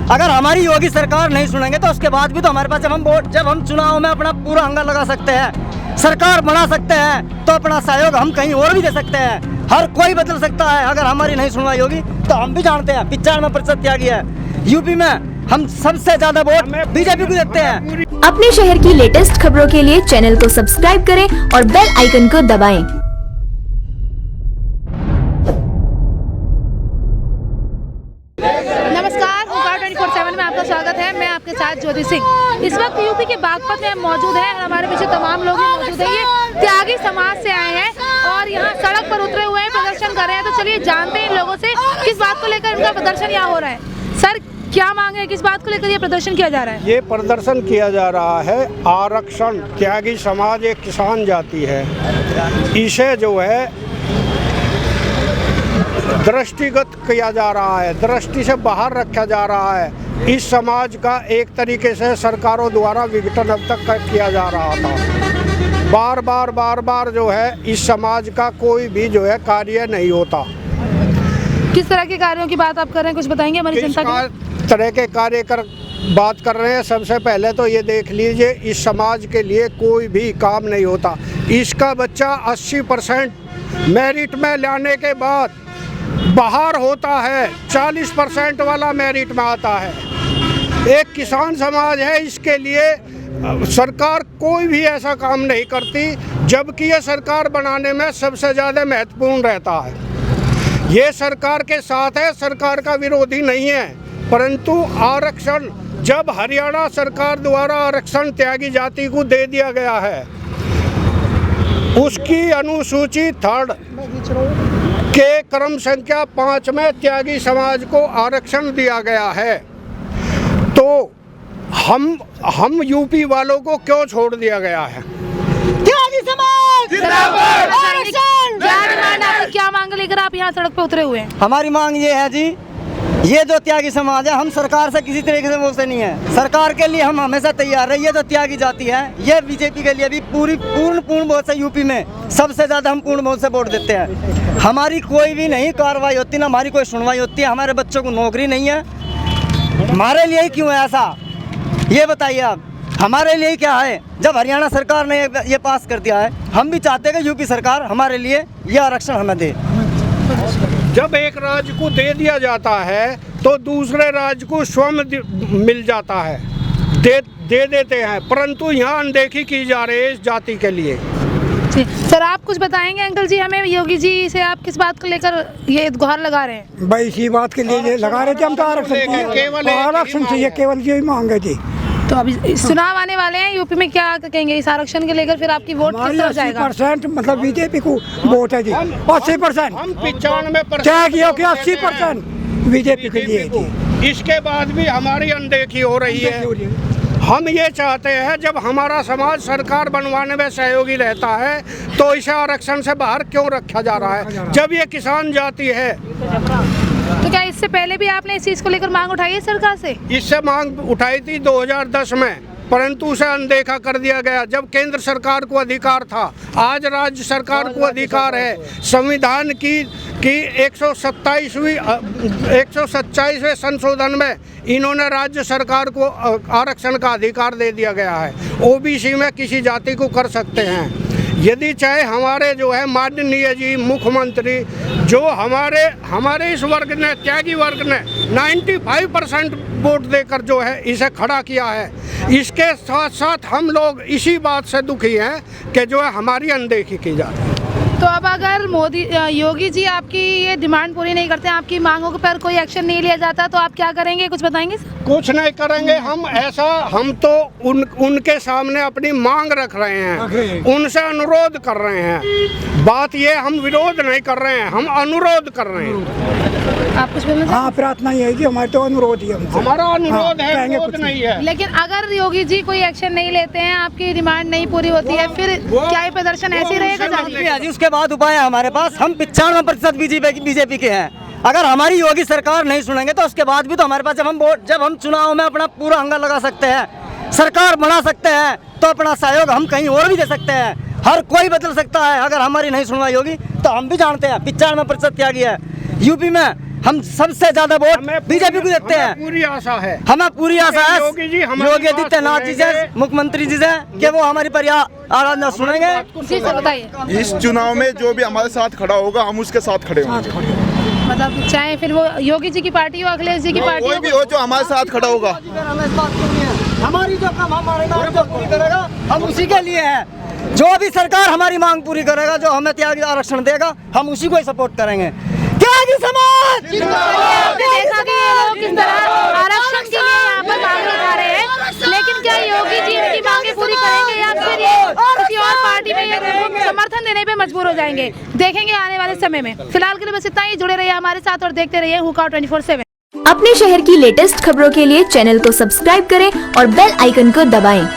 अगर हमारी योगी सरकार नहीं सुनेंगे तो उसके बाद भी तो हमारे पास जब हम चुनाव में अपना पूरा हंगा लगा सकते हैं, सरकार बना सकते हैं, तो अपना सहयोग हम कहीं और भी दे सकते हैं। हर कोई बदल सकता है। अगर हमारी नहीं सुनवाई होगी तो हम भी जानते हैं 95% त्यागी है। यूपी में हम सबसे ज्यादा वोट बीजेपी को देते हैं। अपने शहर की लेटेस्ट खबरों के लिए चैनल को सब्सक्राइब करें और बेल आइकन को दबाएं। नमस्कार, हुंकार 24/7 में आपका स्वागत है। मैं आपके साथ ज्योति सिंह। इस वक्त यूपी के बागपत में हम मौजूद हैं और हमारे पीछे तमाम लोग मौजूद हैं। ये त्यागी समाज से आए हैं और यहाँ सड़क पर उतरे हुए हैं, प्रदर्शन कर रहे हैं। तो चलिए जानते हैं इन लोगों से किस बात को लेकर इनका प्रदर्शन यहाँ हो रहा है। सर, क्या मांग है, किस बात को लेकर ये प्रदर्शन किया जा रहा है? ये प्रदर्शन किया जा रहा है आरक्षण। त्यागी समाज एक किसान जाति है, इसे जो है दृष्टिगत किया जा रहा है, दृष्टि से बाहर रखा जा रहा है। इस समाज का एक तरीके से सरकारों द्वारा विघटन अब तक किया जा रहा था। बार बार जो है इस समाज का कोई भी जो है कार्य नहीं होता। किस तरह के कार्यों की बात आप कर रहे हैं, कुछ बताएंगे हमारी जनता को? तरह के कार्य बात कर रहे हैं। सबसे पहले तो ये देख लीजिए, इस समाज के लिए कोई भी काम नहीं होता। इसका बच्चा 80% मेरिट में लाने के बाद बाहर होता है, 40% वाला मेरिट में आता है। एक किसान समाज है, इसके लिए सरकार कोई भी ऐसा काम नहीं करती, जबकि ये सरकार बनाने में सबसे ज़्यादा महत्वपूर्ण रहता है। ये सरकार के साथ है, सरकार का विरोधी नहीं है। परंतु आरक्षण जब हरियाणा सरकार द्वारा आरक्षण त्यागी जाति को दे दिया गया है, उसकी अनुसूची 3 के क्रम संख्या 5 में त्यागी समाज को आरक्षण दिया गया है, तो हम यूपी वालों को क्यों छोड़ दिया गया है? त्यागी समाज जिंदाबाद। क्या मांग लेकर आप यहाँ सड़क पे उतरे हुए हैं? हमारी मांग ये है जी, ये जो त्यागी समाज है, हम सरकार से किसी तरीके से बोलते नहीं है। सरकार के लिए हम हमेशा तैयार है। ये जो त्यागी जाति है, ये बीजेपी के लिए भी पूर्ण वोट से यूपी में सबसे ज्यादा हम पूर्ण वोट से वोट देते हैं। हमारी कोई भी नहीं कार्रवाई होती, ना हमारी कोई सुनवाई होती है। हमारे बच्चों को नौकरी नहीं है। हमारे लिए ही क्यों है ऐसा, ये बताइए आप। हमारे लिए क्या है? जब हरियाणा सरकार ने ये पास कर दिया है, हम भी चाहते हैं कि यूपी सरकार हमारे लिए ये आरक्षण हमें दे। जब एक राज्य को दे दिया जाता है तो दूसरे राज्य को स्वयं मिल जाता है, दे देते हैं, परंतु यहाँ अनदेखी की जा रही है इस जाति के लिए। सर, आप कुछ बताएंगे अंकल जी हमें, योगी जी से आप किस बात को लेकर ये गुहार लगा रहे हैं? भाई इसी बात के लिए लगा रहे थे हम तो, आरक्षण चाहिए, केवल यही मांगे थी। तो अभी चुनाव आने वाले हैं यूपी में, क्या कहेंगे इस आरक्षण के लेकर? फिर आपकी वोट किस तरह जाएगा? 80% मतलब बीजेपी को वोट है जी। 80% हम 95% क्या किया कि 80% बीजेपी के लिए थी। इसके बाद भी हमारी अनदेखी हो रही है। हम ये चाहते हैं, जब हमारा समाज सरकार बनवाने में सहयोगी रहता है तो इसे आरक्षण से बाहर क्यों रखा जा रहा है, जब ये किसान जाति है? तो क्या इससे पहले भी आपने इस चीज को लेकर मांग उठाई है सरकार से? इससे मांग उठाई थी 2010 में, परंतु उसे अनदेखा कर दिया गया। जब केंद्र सरकार को अधिकार था, आज राज्य सरकार को अधिकार है। संविधान की 127वें संशोधन में इन्होंने राज्य सरकार को आरक्षण का अधिकार दे दिया गया है। ओबीसी में किसी जाति को कर सकते हैं यदि चाहे। हमारे जो है माननीय जी मुख्यमंत्री, जो हमारे इस वर्ग ने, त्यागी वर्ग ने 95% वोट देकर जो है इसे खड़ा किया है। इसके साथ साथ हम लोग इसी बात से दुखी हैं कि जो है हमारी अनदेखी की जा रही है। तो अब अगर योगी जी आपकी ये डिमांड पूरी नहीं करते, आपकी मांगों पर कोई एक्शन नहीं लिया जाता, तो आप क्या करेंगे, कुछ बताएंगे? कुछ नहीं करेंगे हम तो उनके सामने अपनी मांग रख रहे हैं, उनसे अनुरोध कर रहे हैं। बात ये, हम विरोध नहीं कर रहे हैं, हम अनुरोध कर रहे हैं। आप कुछ बोलना? हाँ, प्रार्थना ये है कि हमारे तो अनुरोध ही है, हमारा अनुरोध है, विरोध नहीं है। लेकिन अगर योगी जी कोई एक्शन नहीं लेते हैं, आपकी डिमांड नहीं पूरी होती है, फिर क्या ये प्रदर्शन ऐसे ही रहेगा? उसके बाद उपाय है हमारे पास। हम 95% बीजेपी के हैं। अगर हमारी योगी सरकार नहीं सुनेंगे तो उसके बाद भी तो हमारे पास जब हम चुनाव में अपना पूरा हंगा लगा सकते हैं, सरकार बना सकते हैं, तो अपना सहयोग हम कहीं और भी दे सकते हैं। हर कोई बदल सकता है। अगर हमारी नहीं सुनवाई होगी तो हम भी जानते हैं 95% त्यागी है। यूपी में हम सबसे ज्यादा वोट बीजेपी को देते हैं। पूरी आशा है, हमें पूरी आशा है योगी जी हमारी योगी बात आदित्यनाथ जी से, सुनेंगे। मुख्यमंत्री जी से, कि वो हमारी आराधना सुनेंगे। जी सर बताइए, इस चुनाव में जो भी हमारे साथ खड़ा होगा हम उसके साथ खड़े होंगे। मतलब चाहे फिर वो योगी जी की पार्टी हो, अखिलेश जी की पार्टी कोई हो, भी हो जो हमारे साथ खड़ा होगा। हमारी जो काम हमारी मांग जो पूरी करेगा हम उसी के लिए है। जो भी सरकार हमारी मांग पूरी करेगा, जो हमें त्यागी आरक्षण देगा, हम उसी को ही सपोर्ट करेंगे। त्यागी समाज आपने देखा कि ये लोग किस तरह आरक्षण के लिए यहाँ पर मांग उठा रहे हैं, लेकिन क्या योगी जी इनकी मांगे पूरी करेंगे या फिर ये किसी और पार्टी में ये समर्थन देने पे मजबूर हो जाएंगे, देखेंगे आने वाले समय में। फिलहाल के लिए बस इतना ही। जुड़े रहिए हमारे साथ और देखते रहिए हुक्का 24/7। अपने शहर की लेटेस्ट खबरों के लिए चैनल को सब्सक्राइब करें और बेल आइकन को दबाएं।